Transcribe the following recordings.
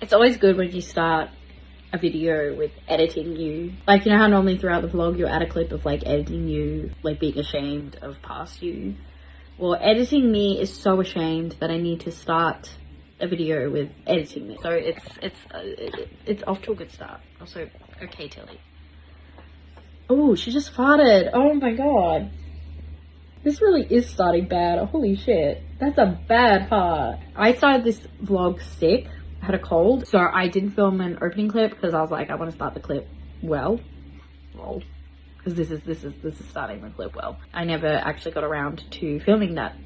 It's always good when you start a video with editing you. Like, you know how normally throughout the vlog you add a clip of like editing you, like being ashamed of past you? Well, editing me is so ashamed that I need to start a video with editing me. So it's off to a good start. Also, okay, Tilly. Oh, she just farted. Oh my god. This really is starting bad. Holy shit. That's a bad fart. I started this vlog sick. I had a cold. So I didn't film an opening clip because I was like, I want to start the clip well. Well. Because this is starting the clip well. I never actually got around to filming that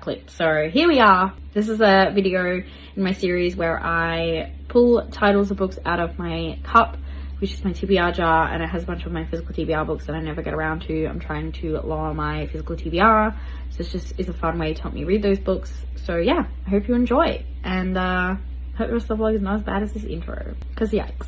clip. So here we are. This is a video in my series where I pull titles of books out of my cup, which is my TBR jar, and it has a bunch of my physical TBR books that I never get around to. I'm trying to lower my physical TBR, so this just is a fun way to help me read those books. So yeah, I hope you enjoy, and hope the rest of the vlog is not as bad as this intro, because yikes.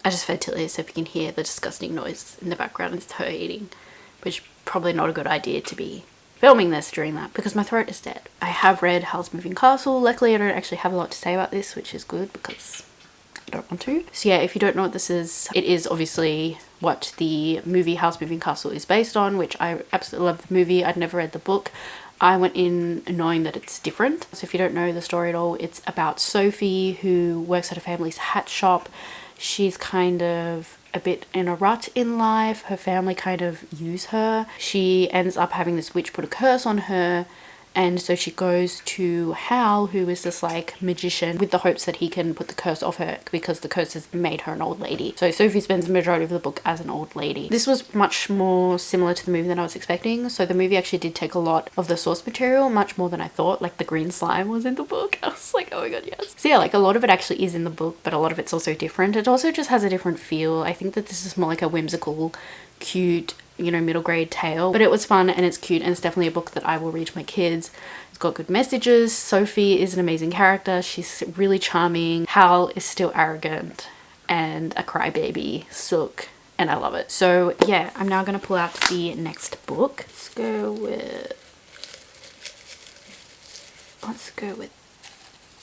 I just fed Tilly, so if you can hear the disgusting noise in the background, it's her eating, which probably not a good idea to be filming this during that because my throat is dead. I have read Howl's Moving Castle. Luckily I don't actually have a lot to say about this, which is good because I don't want to. So yeah, if you don't know what this is, it is obviously what the movie Howl's Moving Castle is based on, which I absolutely love the movie. I'd never read the book. I went in knowing that it's different. So if you don't know the story at all, it's about Sophie, who works at her family's hat shop. She's kind of a bit in a rut in life. Her family kind of use her. She ends up having this witch put a curse on her, and so she goes to Howl, who is this like magician, with the hopes that he can put the curse off her because the curse has made her an old lady. So Sophie spends the majority of the book as an old lady. This was much more similar to the movie than I was expecting. So the movie actually did take a lot of the source material, much more than I thought. Like the green slime was in the book. I was like, oh my god, yes. So yeah, like a lot of it actually is in the book, but a lot of it's also different. It also just has a different feel. I think that this is more like a whimsical, cute, you know, middle grade tale, but it was fun and it's cute, and it's definitely a book that I will read to my kids. It's got good messages. Sophie is an amazing character. She's really charming. Hal is still arrogant and a crybaby sook, and I love it. So yeah, I'm now gonna pull out the next book. Let's go with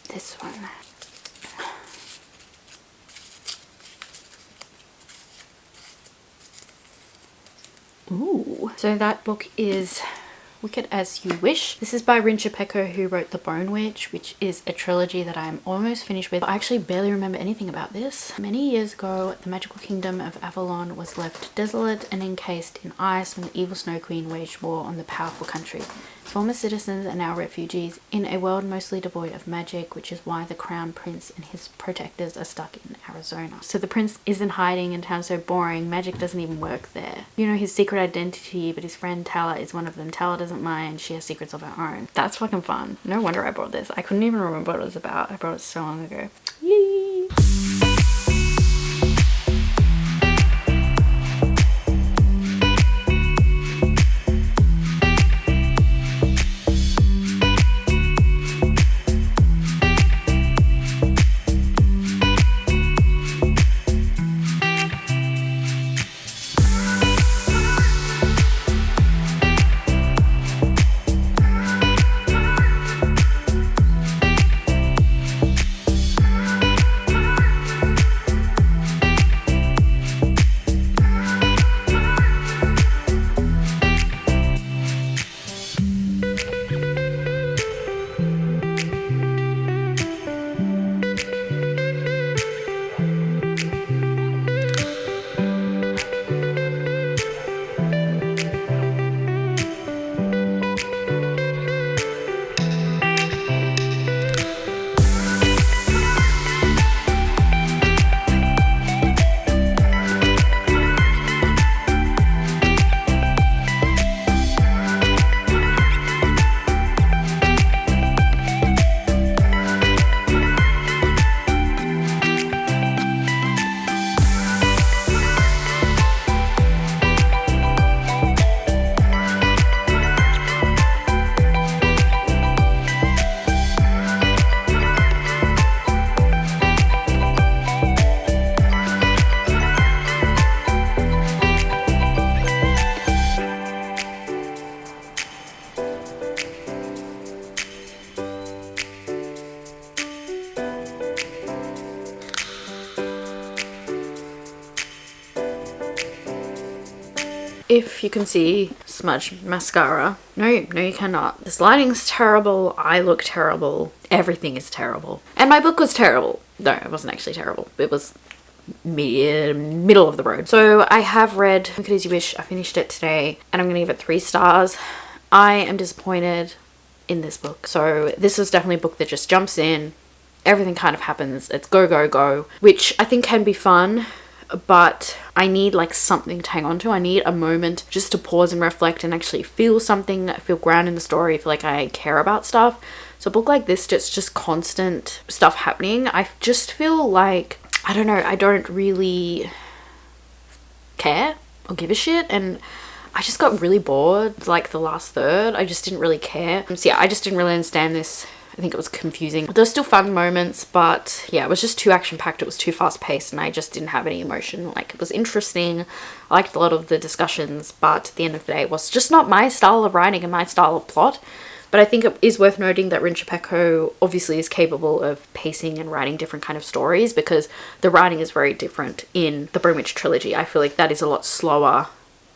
this one. Ooh. So that book is Wicked As You Wish. This is by Rincha Pecco, who wrote The Bone Witch, which is a trilogy that I'm almost finished with. I actually barely remember anything about this. Many years ago, the magical kingdom of Avalon was left desolate and encased in ice when the evil Snow Queen waged war on the powerful country. Former citizens are now refugees in a world mostly devoid of magic, which is why the crown prince and his protectors are stuck in Arizona. So the prince isn't hiding in town so boring. Magic doesn't even work there. You know his secret identity, but his friend Tala is one of them. Tala doesn't mind. She has secrets of her own. That's fucking fun. No wonder I brought this. I couldn't even remember what it was about. I brought it so long ago. Yay! if you can see smudged mascara. No, you cannot. This lighting's terrible. I look terrible. Everything is terrible. And my book was terrible. No, it wasn't actually terrible. It was middle of the road. So I have read Take It As You Wish. I finished it today and I'm gonna give it 3 stars. I am disappointed in this book. So this is definitely a book that just jumps in. Everything kind of happens. It's go, go, go, which I think can be fun, but I need like something to hang on to. I need a moment just to pause and reflect and actually feel something, feel grounded in the story, feel like I care about stuff. So a book like this, just constant stuff happening, I just feel like, I don't know, I don't really care or give a shit, and I just got really bored like the last third. I just didn't really care. So yeah, I just didn't really understand this. I think it was confusing. There's still fun moments, but yeah, it was just too action-packed. It was too fast-paced and I just didn't have any emotion. Like, it was interesting. I liked a lot of the discussions, but at the end of the day, it was just not my style of writing and my style of plot. But I think it is worth noting that Rin Chupeco obviously is capable of pacing and writing different kind of stories, because the writing is very different in the Broom Witch trilogy. I feel like that is a lot slower,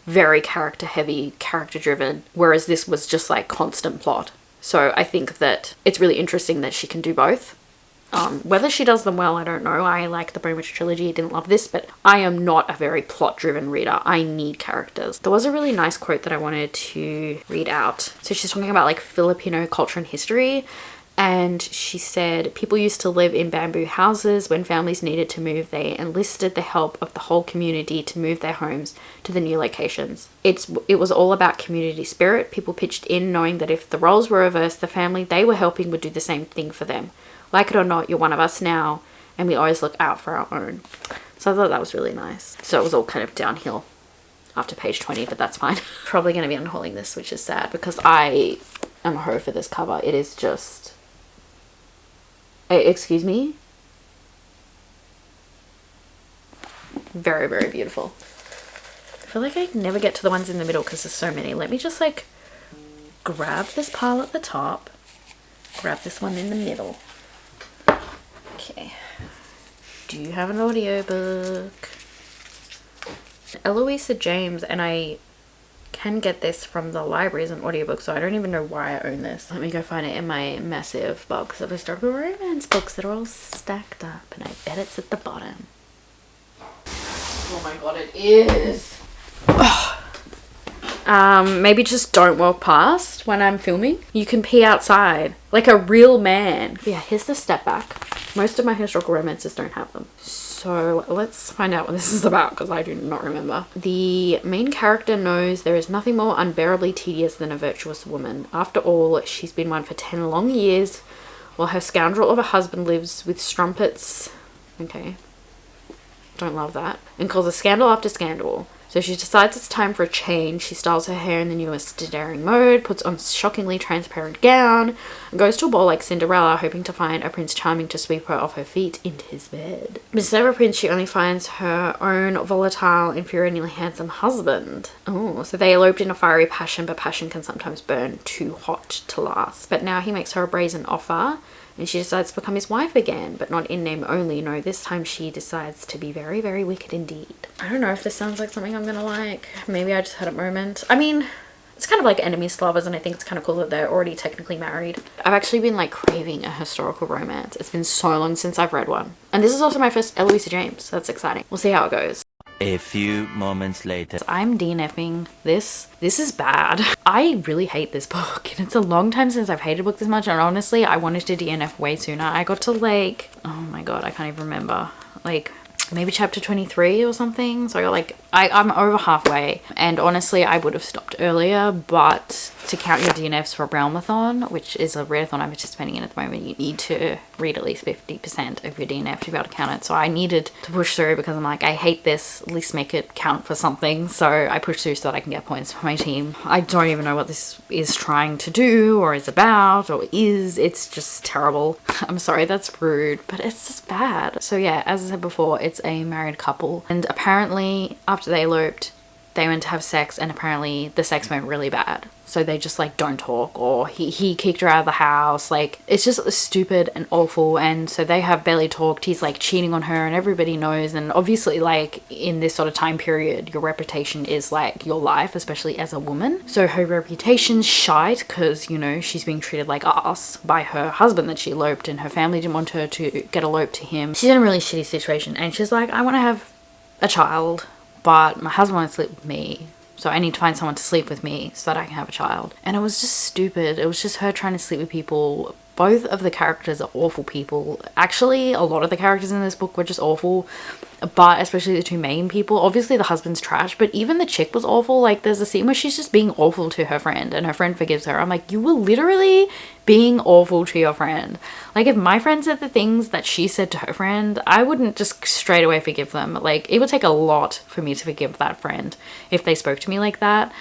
very character heavy, character driven, whereas this was just like constant plot. So I think that it's really interesting that she can do both. Whether she does them well, I don't know. I like the Broom Witch trilogy. I didn't love this, but I am not a very plot-driven reader. I need characters. There was a really nice quote that I wanted to read out. So she's talking about like Filipino culture and history. And she said, people used to live in bamboo houses. When families needed to move, they enlisted the help of the whole community to move their homes to the new locations. It was all about community spirit. People pitched in knowing that if the roles were reversed, the family they were helping would do the same thing for them. Like it or not, you're one of us now, and we always look out for our own. So I thought that was really nice. So it was all kind of downhill after page 20, but that's fine. Probably going to be unhauling this, which is sad, because I am a hoe for this cover. It is just... Excuse me? Very, very beautiful. I feel like I never get to the ones in the middle because there's so many. Let me just like grab this pile at the top, grab this one in the middle. Okay. Do you have an audiobook? Eloisa James, and I can get this from the library as an audiobook, so I don't even know why I own this. Let me go find it in my massive box of historical romance books that are all stacked up, and I bet it's at the bottom. Oh my god, it is. Maybe just don't walk past when I'm filming. You can pee outside like a real man. Yeah, here's the step back. Most of my historical romances don't have them. So let's find out what this is about, because I do not remember. The main character knows there is nothing more unbearably tedious than a virtuous woman. After all, she's been one for 10 long years, while her scoundrel of a husband lives with strumpets. Okay. Don't love that. And causes scandal after scandal. So she decides it's time for a change. She styles her hair in the newest daring mode, puts on a shockingly transparent gown, and goes to a ball like Cinderella, hoping to find a Prince Charming to sweep her off her feet into his bed. But instead of a prince, she only finds her own volatile, infuriatingly handsome husband. Oh, so they eloped in a fiery passion, but passion can sometimes burn too hot to last. But now he makes her a brazen offer, and she decides to become his wife again, but not in name only. No, this time she decides to be very, very wicked indeed. I don't know if this sounds like something I'm gonna like. Maybe I just had a moment. I mean, it's kind of like enemies to lovers, and I think it's kind of cool that they're already technically married. I've actually been like craving a historical romance. It's been so long since I've read one. And this is also my first Eloisa James, so that's exciting. We'll see how it goes. A few moments later. I'm DNFing this. This is bad. I really hate this book, and it's a long time since I've hated a book this much, and honestly, I wanted to DNF way sooner. I got to like, oh my god, I can't even remember. Like, maybe chapter 23 or something. So I got like, I'm over halfway, and honestly I would have stopped earlier, but to count your DNFs for a Realmathon, which is a readathon I'm participating in at the moment, you need to read at least 50% of your DNF to be able to count it. So I needed to push through because I'm like, I hate this, at least make it count for something. So I pushed through so that I can get points for my team. I don't even know what this is trying to do or is about or is. It's just terrible. I'm sorry, that's rude, but it's just bad. So yeah, as I said before, it's a married couple, and apparently after they eloped, they went to have sex and apparently the sex went really bad. So they just like don't talk, or he kicked her out of the house. Like, it's just stupid and awful. And so they have barely talked. He's like cheating on her and everybody knows. And obviously, like, in this sort of time period, your reputation is like your life, especially as a woman. So her reputation's shite because, you know, she's being treated like ass by her husband that she eloped, and her family didn't want her to get eloped to him. She's in a really shitty situation, and she's like, I want to have a child, but my husband won't sleep with me. So I need to find someone to sleep with me so that I can have a child. And it was just stupid. It was just her trying to sleep with people. Both of the characters are awful people. Actually, a lot of the characters in this book were just awful. But especially the two main people. Obviously the husband's trash, but even the chick was awful. Like, there's a scene where she's just being awful to her friend and her friend forgives her. I'm like, you were literally being awful to your friend. Like, if my friend said the things that she said to her friend, I wouldn't just straight away forgive them. Like, it would take a lot for me to forgive that friend if they spoke to me like that.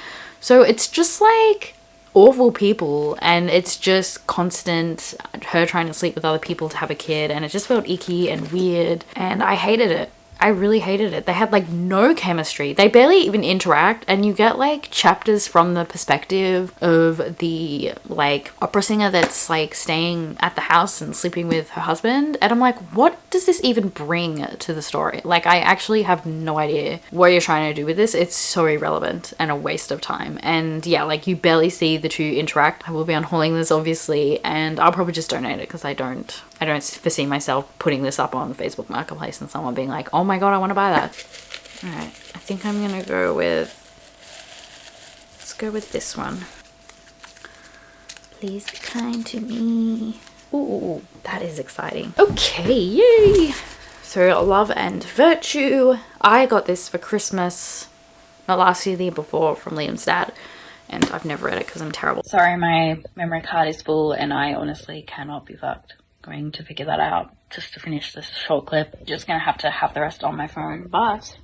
So it's just like awful people, and it's just constant her trying to sleep with other people to have a kid, and it just felt icky and weird, and I hated it. I really hated it. They had like no chemistry. They barely even interact, and you get like chapters from the perspective of the like opera singer that's like staying at the house and sleeping with her husband, and I'm like, what does this even bring to the story? Like, I actually have no idea what you're trying to do with this. It's so irrelevant and a waste of time. And yeah, like, you barely see the two interact. I will be unhauling this obviously, and I'll probably just donate it because I don't foresee myself putting this up on Facebook Marketplace and someone being like, oh my god, I want to buy that. All right, I think I'm gonna go with, let's go with this one. Please be kind to me. Ooh, that is exciting. Okay, yay. So Love and Virtue. I got this for Christmas, not last year, the year before, from Liam's dad. And I've never read it because I'm terrible. Sorry, my memory card is full and I honestly cannot be fucked. Going to figure that out just to finish this short clip. Just gonna have to have the rest on my phone, but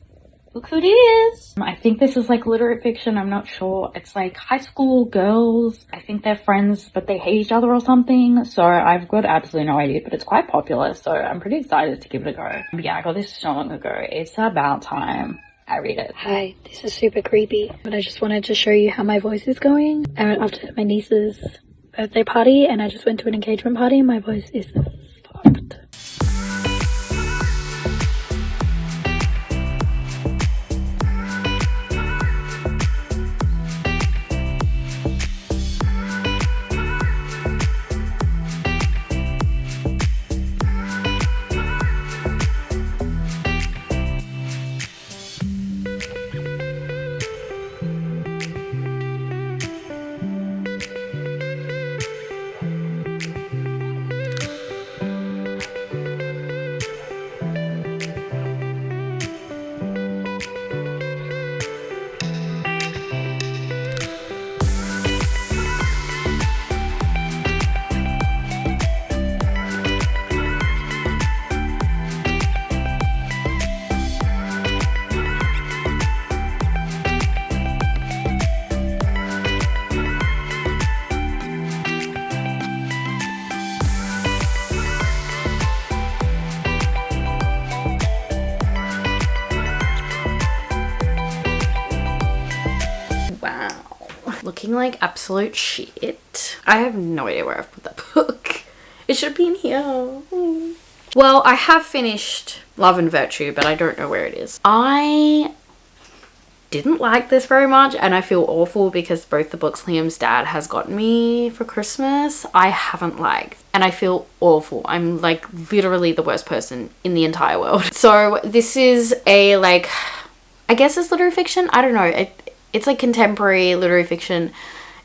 look who it is. I think this is like literary fiction, I'm not sure. It's like high school girls. I think they're friends but they hate each other or something. So I've got absolutely no idea, but it's quite popular, so I'm pretty excited to give it a go. But yeah, I got this so long ago. It's about time I read it. Hi, this is super creepy, but I just wanted to show you how my voice is going. I went after my niece's birthday party and I just went to an engagement party and my voice is fucked. Looking like absolute shit. I have no idea where I've put that book. It should be in here. Well, I have finished Love and Virtue, but I don't know where it is. I didn't like this very much, and I feel awful because both the books Liam's dad has gotten me for Christmas I haven't liked, and I feel awful. I'm like literally the worst person in the entire world. So this is a, like, I guess it's literary fiction. I don't know. It's like contemporary literary fiction.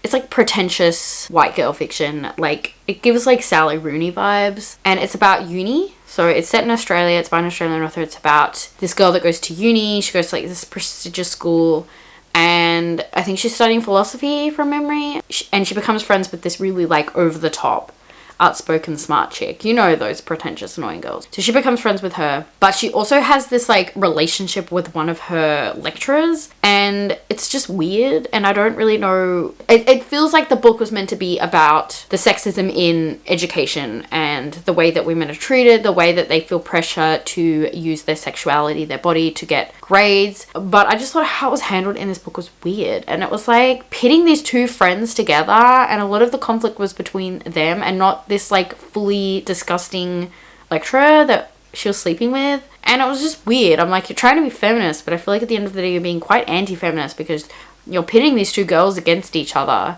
It's like pretentious white girl fiction. Like, it gives like Sally Rooney vibes, and it's about uni. So it's set in Australia. It's by an Australian author. It's about this girl that goes to uni. She goes to like this prestigious school, and I think she's studying philosophy from memory. And she becomes friends with this really like over the top, outspoken smart chick. You know, those pretentious annoying girls. So she becomes friends with her, but she also has this like relationship with one of her lecturers, and it's just weird, and I don't really know. It feels like the book was meant to be about the sexism in education and the way that women are treated, the way that they feel pressure to use their sexuality, their body to get grades, but I just thought how it was handled in this book was weird. And it was like pitting these two friends together, and a lot of the conflict was between them and not this like fully disgusting lecturer that she was sleeping with. And it was just weird. I'm like, you're trying to be feminist, but I feel like at the end of the day you're being quite anti-feminist because you're pitting these two girls against each other,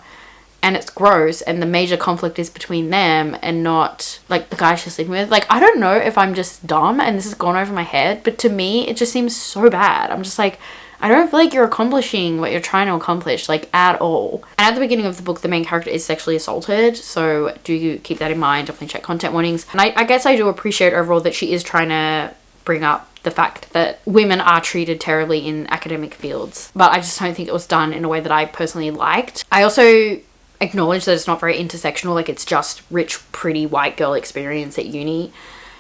and it's gross, and the major conflict is between them and not like the guy she's sleeping with. Like, I don't know if I'm just dumb and this has gone over my head, but to me it just seems so bad. I'm just like, I don't feel like you're accomplishing what you're trying to accomplish, like, at all. And at the beginning of the book, the main character is sexually assaulted, so do keep that in mind. Definitely check content warnings. And I guess I do appreciate overall that she is trying to bring up the fact that women are treated terribly in academic fields, but I just don't think it was done in a way that I personally liked. I also acknowledge that it's not very intersectional, like it's just rich, pretty white girl experience at uni.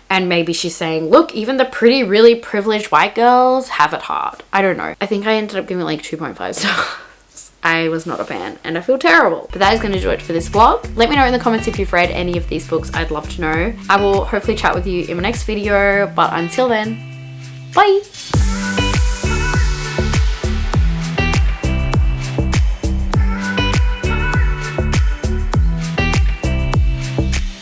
And maybe she's saying, look, even the pretty, really privileged white girls have it hard. I don't know. I think I ended up giving like 2.5 stars. I was not a fan and I feel terrible. But that is going to do it for this vlog. Let me know in the comments if you've read any of these books. I'd love to know. I will hopefully chat with you in my next video, but until then, bye!